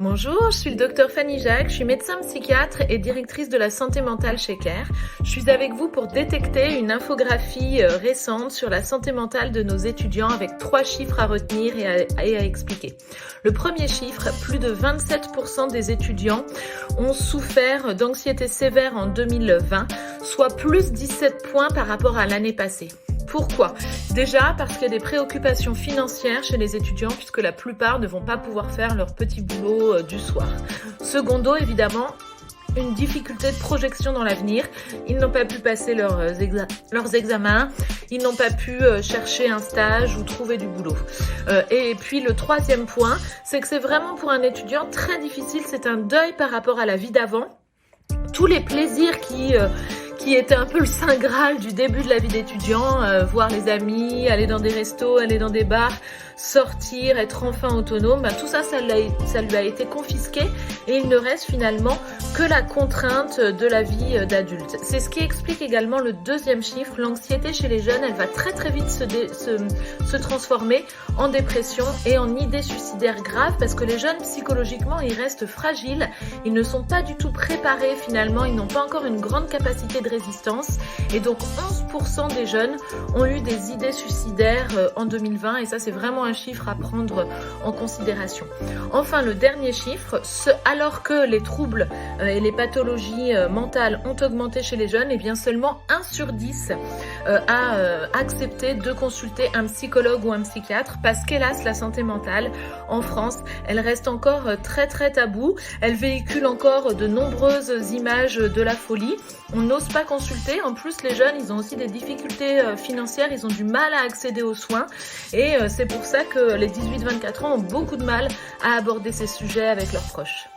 Bonjour, je suis le docteur Fanny Jacques, je suis médecin psychiatre et directrice de la santé mentale chez CARE. Je suis avec vous pour détecter une infographie récente sur la santé mentale de nos étudiants avec 3 chiffres à retenir et à expliquer. Le premier chiffre, plus de 27% des étudiants ont souffert d'anxiété sévère en 2020, soit plus 17 points par rapport à l'année passée. Pourquoi? Déjà parce qu'il y a des préoccupations financières chez les étudiants puisque la plupart ne vont pas pouvoir faire leur petit boulot du soir. Secondo, évidemment, une difficulté de projection dans l'avenir. Ils n'ont pas pu passer leurs examens, ils n'ont pas pu chercher un stage ou trouver du boulot. Et puis le troisième point, c'est que c'est vraiment pour un étudiant très difficile, c'est un deuil par rapport à la vie d'avant. Tous les plaisirs qui était un peu le saint graal du début de la vie d'étudiant, voir les amis, aller dans des restos, aller dans des bars, sortir, être enfin autonome, tout ça, ça lui a été confisqué et il ne reste finalement que la contrainte de la vie d'adulte. C'est ce qui explique également le deuxième chiffre, l'anxiété chez les jeunes, elle va très très vite se transformer en dépression et en idées suicidaires graves parce que les jeunes psychologiquement ils restent fragiles, ils ne sont pas du tout préparés finalement, ils n'ont pas encore une grande capacité de résistance et donc 11% des jeunes ont eu des idées suicidaires en 2020 et ça c'est vraiment un chiffre à prendre en considération. Enfin le dernier chiffre, alors que les troubles et les pathologies mentales ont augmenté chez les jeunes, et bien seulement 1 sur 10 a accepté de consulter un psychologue ou un psychiatre parce qu'hélas la santé mentale en France elle reste encore très très taboue, elle véhicule encore de nombreuses images de la folie, on n'ose pas consulter, en plus les jeunes ils ont aussi des difficultés financières, ils ont du mal à accéder aux soins et c'est pour ça que les 18-24 ans ont beaucoup de mal à aborder ces sujets avec leurs proches.